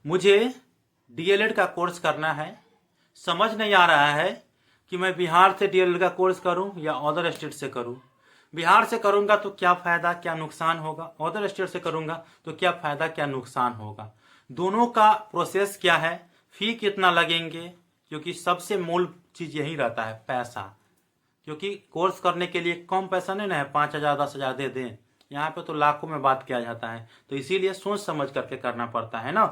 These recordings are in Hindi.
मुझे डीएलएड का कोर्स करना है, समझ नहीं आ रहा है कि मैं बिहार से डीएलएड का कोर्स करूं या अदर स्टेट से करूं। बिहार से करूंगा तो क्या फ़ायदा क्या नुकसान होगा, अदर स्टेट से करूंगा तो क्या फ़ायदा क्या नुकसान होगा, दोनों का प्रोसेस क्या है, फ़ी कितना लगेंगे, क्योंकि सबसे मूल चीज़ यही रहता है पैसा। क्योंकि कोर्स करने के लिए कम पैसा नहीं ना है, 5,000 10,000 दे दें, यहाँ पे तो लाखों में बात किया जाता है। तो इसीलिए सोच समझ करके करना पड़ता है ना।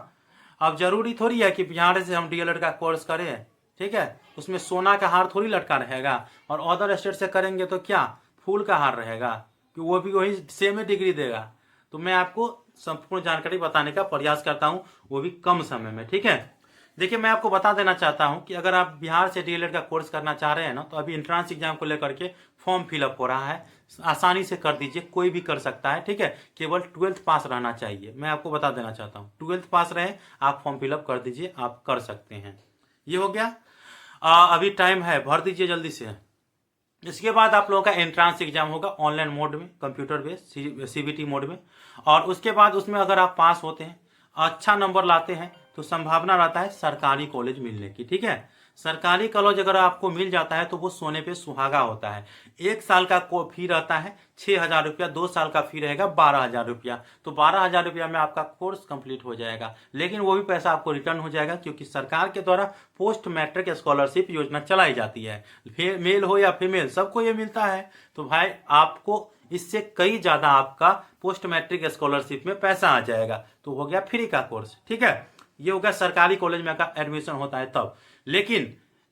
अब जरूरी थोड़ी है कि बिहार से हम डीएलएड का कोर्स करें, ठीक है, उसमें सोना का हार थोड़ी लटका रहेगा, और अदर स्टेट से करेंगे तो क्या फूल का हार रहेगा, कि वो भी वही सेम ही डिग्री देगा। तो मैं आपको संपूर्ण जानकारी बताने का प्रयास करता हूँ, वो भी कम समय में, ठीक है। देखिए, मैं आपको बता देना चाहता हूं कि अगर आप बिहार से डीएलएड का कोर्स करना चाह रहे हैं ना, तो अभी एंट्रेंस एग्जाम को लेकर के फॉर्म फिलअप हो रहा है। आसानी से कर दीजिए, कोई भी कर सकता है, ठीक है। केवल 12th पास रहना चाहिए, मैं आपको बता देना चाहता हूँ। 12th पास रहे, आप फॉर्म फिलअप कर दीजिए, आप कर सकते हैं। ये हो गया। अभी टाइम है, भर दीजिए जल्दी से। इसके बाद आप लोगों का एंट्रेंस एग्जाम होगा ऑनलाइन मोड में, कंप्यूटर बेस्ड सीबीटी मोड में। और उसके बाद उसमें अगर आप पास होते हैं, अच्छा नंबर लाते हैं, तो संभावना रहता है सरकारी कॉलेज मिलने की, ठीक है। सरकारी कॉलेज अगर आपको मिल जाता है तो वो सोने पे सुहागा होता है। 1 साल का फी रहता है 6,000 रुपया, 2 साल का फी रहेगा 12,000 रुपया। तो 12,000 रुपया में आपका कोर्स कंप्लीट हो जाएगा, लेकिन वो भी पैसा आपको रिटर्न हो जाएगा, क्योंकि सरकार के द्वारा पोस्ट मैट्रिक स्कॉलरशिप योजना चलाई जाती है। मेल हो या फीमेल, सबको ये मिलता है। तो भाई आपको इससे कई ज्यादा आपका पोस्ट मैट्रिक स्कॉलरशिप में पैसा आ जाएगा। तो हो गया फ्री का कोर्स, ठीक है। ये हो गया सरकारी कॉलेज में का एडमिशन होता है तब। लेकिन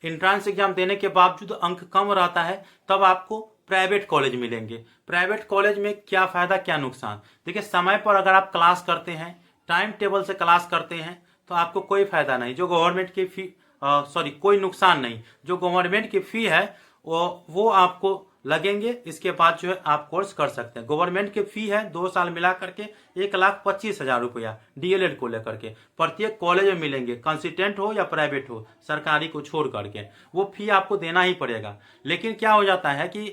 एंट्रेंस एग्जाम देने के बावजूद अंक कम रहता है, तब आपको प्राइवेट कॉलेज मिलेंगे। प्राइवेट कॉलेज में क्या फायदा क्या नुकसान, देखिए, समय पर अगर आप क्लास करते हैं, टाइम टेबल से क्लास करते हैं, तो आपको कोई फायदा नहीं। जो गवर्नमेंट की फी कोई नुकसान नहीं। जो गवर्नमेंट की फी है वो आपको लगेंगे, इसके बाद जो है आप कोर्स कर सकते हैं। गवर्नमेंट की फी है 2 साल मिला करके 1,25,000 रुपया डीएलएड को लेकर के प्रत्येक कॉलेज में मिलेंगे, कंसिस्टेंट हो या प्राइवेट हो, सरकारी को छोड़ करके वो फी आपको देना ही पड़ेगा। लेकिन क्या हो जाता है कि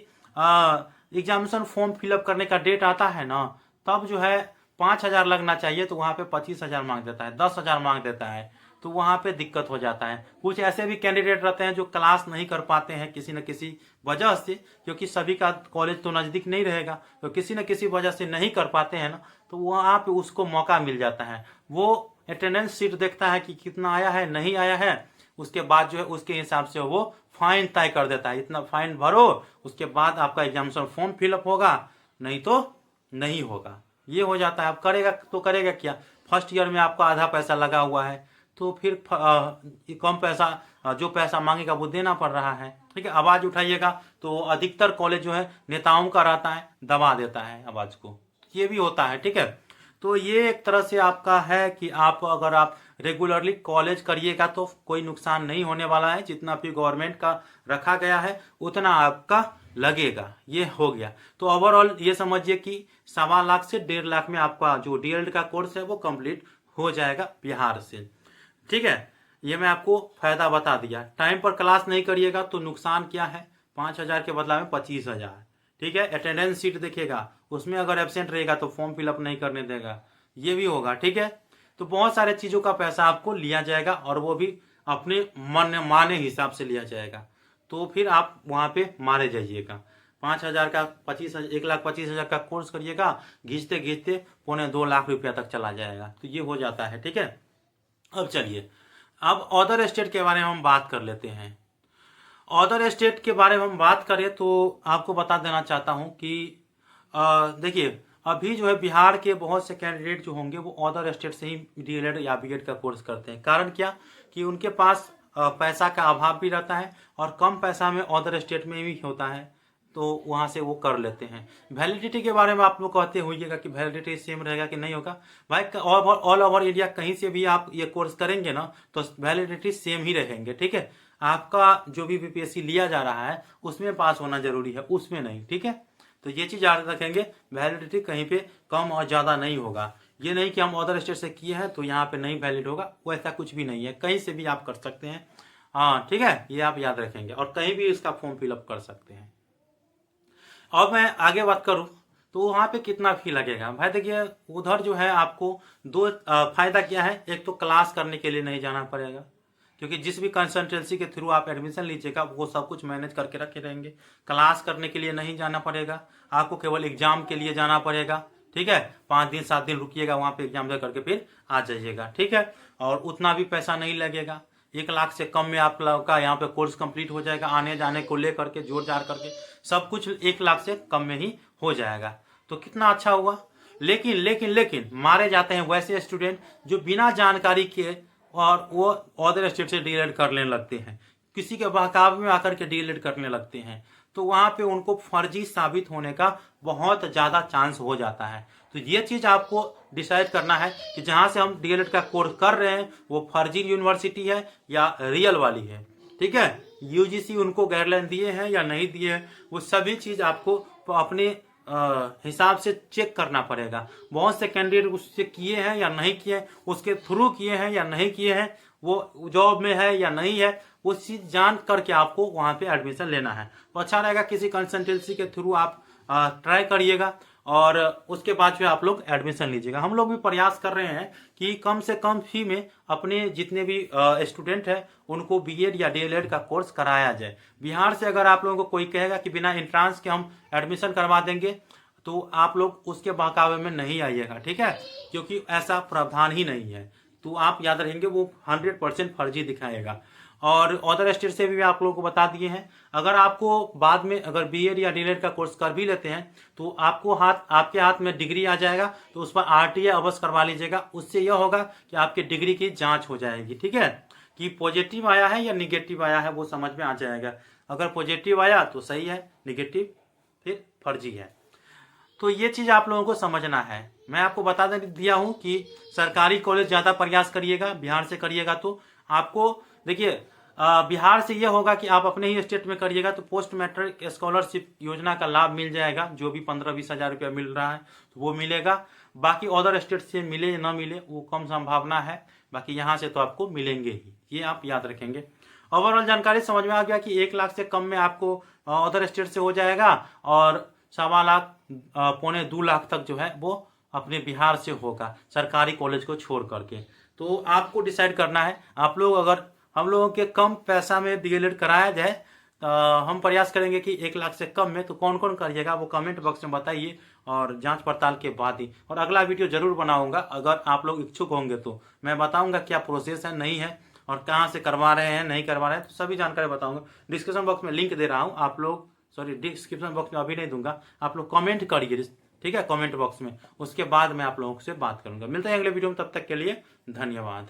एग्जामिनेशन फॉर्म फिलअप करने का डेट आता है ना, तब जो है 5,000 लगना चाहिए, तो वहां पे 25,000 मांग देता है, 10,000 मांग देता है। तो वहां पे दिक्कत हो जाता है। कुछ ऐसे भी कैंडिडेट रहते हैं जो क्लास नहीं कर पाते हैं किसी न किसी वजह से, क्योंकि सभी का कॉलेज तो नजदीक नहीं रहेगा, तो किसी न किसी वजह से नहीं कर पाते हैं ना, तो वहां पे उसको मौका मिल जाता है। वो अटेंडेंस शीट देखता है कि कितना आया है नहीं आया है, उसके बाद जो है उसके हिसाब से वो फाइन तय कर देता है, इतना फाइन भरो, उसके बाद आपका एग्जामिनेशन फॉर्म फिलअप होगा, नहीं तो नहीं होगा। ये हो जाता है। अब करेगा तो करेगा क्या, फर्स्ट ईयर में आपका आधा पैसा लगा हुआ है, तो फिर कम पैसा, जो पैसा मांगेगा वो देना पड़ रहा है, ठीक है। आवाज उठाइएगा तो अधिकतर कॉलेज जो है नेताओं का रहता है, दबा देता है आवाज को, ये भी होता है, ठीक है। तो ये एक तरह से आपका है कि आप अगर आप रेगुलरली कॉलेज करिएगा तो कोई नुकसान नहीं होने वाला है, जितना भी गवर्नमेंट का रखा गया है उतना आपका लगेगा। ये हो गया। तो ओवरऑल ये समझिए कि 1.25 से 1.5 लाख में आपका जो डीएलएड का कोर्स है वो कंप्लीट हो जाएगा बिहार से, ठीक है। ये मैं आपको फायदा बता दिया। टाइम पर क्लास नहीं करिएगा तो नुकसान क्या है, 5,000 के बदला में 25,000, ठीक है। अटेंडेंस शीट देखिएगा, उसमें अगर एब्सेंट रहेगा तो फॉर्म फिलअप नहीं करने देगा, ये भी होगा, ठीक है। तो बहुत सारे चीजों का पैसा आपको लिया जाएगा, और वो भी अपने मन माने हिसाब से लिया जाएगा। तो फिर आप वहां पे मारे जाइएगा। 5,000 का 1,25,000 का कोर्स करिएगा, घींचते घींचते 1.25 लाख रुपया तक चला जाएगा। तो ये हो जाता है, ठीक है। अब चलिए, अब अदर स्टेट के बारे में हम बात कर लेते हैं। अदर स्टेट के बारे में हम बात करें तो आपको बता देना चाहता हूं कि देखिए, अभी जो है बिहार के बहुत से कैंडिडेट जो होंगे वो अदर स्टेट से ही डीएलएड या बीएड का कोर्स करते हैं। कारण क्या कि उनके पास पैसा का अभाव भी रहता है, और कम पैसा में अदर स्टेट में भी होता है, तो वहां से वो कर लेते हैं। वैलिडिटी के बारे में आप लोग कहते होइएगा कि वैलिडिटी सेम रहेगा कि नहीं होगा। भाई ऑल ओवर इंडिया कहीं से भी आप ये कोर्स करेंगे ना, तो वैलिडिटी सेम ही रहेंगे, ठीक है। आपका जो भी बीपीएससी लिया जा रहा है उसमें पास होना जरूरी है, उसमें नहीं, ठीक है। तो ये चीज याद रखेंगे, वैलिडिटी कहीं पे कम और ज्यादा नहीं होगा। ये नहीं कि हम अदर स्टेट से किए हैं तो यहाँ पे नहीं वैलिड होगा, वो ऐसा कुछ भी नहीं है, कहीं से भी आप कर सकते हैं। हाँ, ठीक है, ये आप याद रखेंगे, और कहीं भी इसका फॉर्म फिलअप कर सकते हैं। अब मैं आगे बात करूं तो वहाँ पे कितना फी लगेगा भाई। देखिए उधर जो है आपको दो फायदा क्या है, एक तो क्लास करने के लिए नहीं जाना पड़ेगा, क्योंकि जिस भी कंसल्टेंसी के थ्रू आप एडमिशन लीजिएगा वो सब कुछ मैनेज करके रखे रहेंगे। क्लास करने के लिए नहीं जाना पड़ेगा, आपको केवल एग्जाम के लिए जाना पड़ेगा। ठीक है, 5 दिन 7 दिन रुकिएगा वहाँ पे, एग्जाम दे करके फिर आ जाइएगा। ठीक है, और उतना भी पैसा नहीं लगेगा, 1 लाख से कम में आप लोग का यहाँ पे कोर्स कंप्लीट हो जाएगा। आने जाने को लेकर के जोड़ जाड़ करके सब कुछ 1 लाख से कम में ही हो जाएगा। तो कितना अच्छा हुआ। लेकिन लेकिन लेकिन मारे जाते हैं वैसे स्टूडेंट जो बिना जानकारी के और वो अदर स्टेट से डीएलएड करने लगते हैं, किसी के बहकावे में आकर के डीएलएड करने लगते हैं। तो वहां पे उनको फर्जी साबित होने का बहुत ज्यादा चांस हो जाता है। तो ये चीज आपको डिसाइड करना है कि जहां से हम डीएलएड का कोर्स कर रहे हैं वो फर्जी यूनिवर्सिटी है या रियल वाली है। ठीक है, यूजीसी उनको गाइडलाइन दिए हैं या नहीं दिए हैं, वो सभी चीज आपको अपने हिसाब से चेक करना पड़ेगा। बहुत से कैंडिडेट उससे किए हैं या नहीं किए हैं, उसके थ्रू किए हैं या नहीं किए हैं, वो जॉब में है या नहीं है, वो चीज जान करके आपको वहां पे एडमिशन लेना है। तो अच्छा रहेगा किसी कंसल्टेंसी के थ्रू आप ट्राई करिएगा और उसके बाद जो आप लोग एडमिशन लीजिएगा। हम लोग भी प्रयास कर रहे हैं कि कम से कम फी में अपने जितने भी स्टूडेंट हैं उनको बीएड या डीएलएड का कोर्स कराया जाए। बिहार से अगर आप लोगों को कोई कहेगा कि बिना एंट्रांस के हम एडमिशन करवा देंगे तो आप लोग उसके बहकावे में नहीं आइएगा। ठीक है, क्योंकि ऐसा प्रावधान ही नहीं है। तो आप याद रखेंगे वो 100% फर्जी दिखाएगा। और अदर स्टेट से भी आप लोगों को बता दिए हैं, अगर आपको बाद में अगर बीएड या डीएलएड का कोर्स कर भी लेते हैं तो आपको आपके हाथ में डिग्री आ जाएगा, तो उस पर आरटीए अवश्य करवा लीजिएगा। उससे यह होगा कि आपकी डिग्री की जांच हो जाएगी। ठीक है, कि पॉजिटिव आया है या निगेटिव आया है वो समझ में आ जाएगा। अगर पॉजिटिव आया तो सही है, निगेटिव फिर फर्जी है। तो ये चीज आप लोगों को समझना है। मैं आपको बता दिया हूं कि सरकारी कॉलेज ज्यादा प्रयास करिएगा, बिहार से करिएगा तो आपको देखिए बिहार से यह होगा कि आप अपने ही स्टेट में करिएगा तो पोस्ट मैट्रिक स्कॉलरशिप योजना का लाभ मिल जाएगा। जो भी 15-20 हजार रुपया मिल रहा है तो वो मिलेगा। बाकी अदर स्टेट से मिले या ना मिले वो कम संभावना है, बाकी यहाँ से तो आपको मिलेंगे ही, ये आप याद रखेंगे। ओवरऑल जानकारी समझ में आ गया कि 1 लाख से कम में आपको अदर स्टेट से हो जाएगा और 1.25 लाख 1.25-2 लाख तक जो है वो अपने बिहार से होगा सरकारी कॉलेज को छोड़ करके। तो आपको डिसाइड करना है। आप लोग अगर हम लोगों के कम पैसा में डीएलएड कराया जाए तो हम प्रयास करेंगे कि 1 लाख से कम में। तो कौन कौन करिएगा वो कमेंट बॉक्स में बताइए और जांच पड़ताल के बाद ही। और अगला वीडियो जरूर बनाऊंगा, अगर आप लोग इच्छुक होंगे तो मैं बताऊंगा क्या प्रोसेस है नहीं है और कहाँ से करवा रहे हैं नहीं करवा रहे हैं, तो सभी जानकारी बताऊंगा। डिस्क्रिप्शन बॉक्स में लिंक दे रहा हूँ, आप लोग डिस्क्रिप्शन बॉक्स में अभी नहीं दूंगा, आप लोग कमेंट करिए। ठीक है, कमेंट बॉक्स में, उसके बाद मैं आप लोगों से बात करूंगा। मिलते हैं अगले वीडियो में, तब तक के लिए धन्यवाद।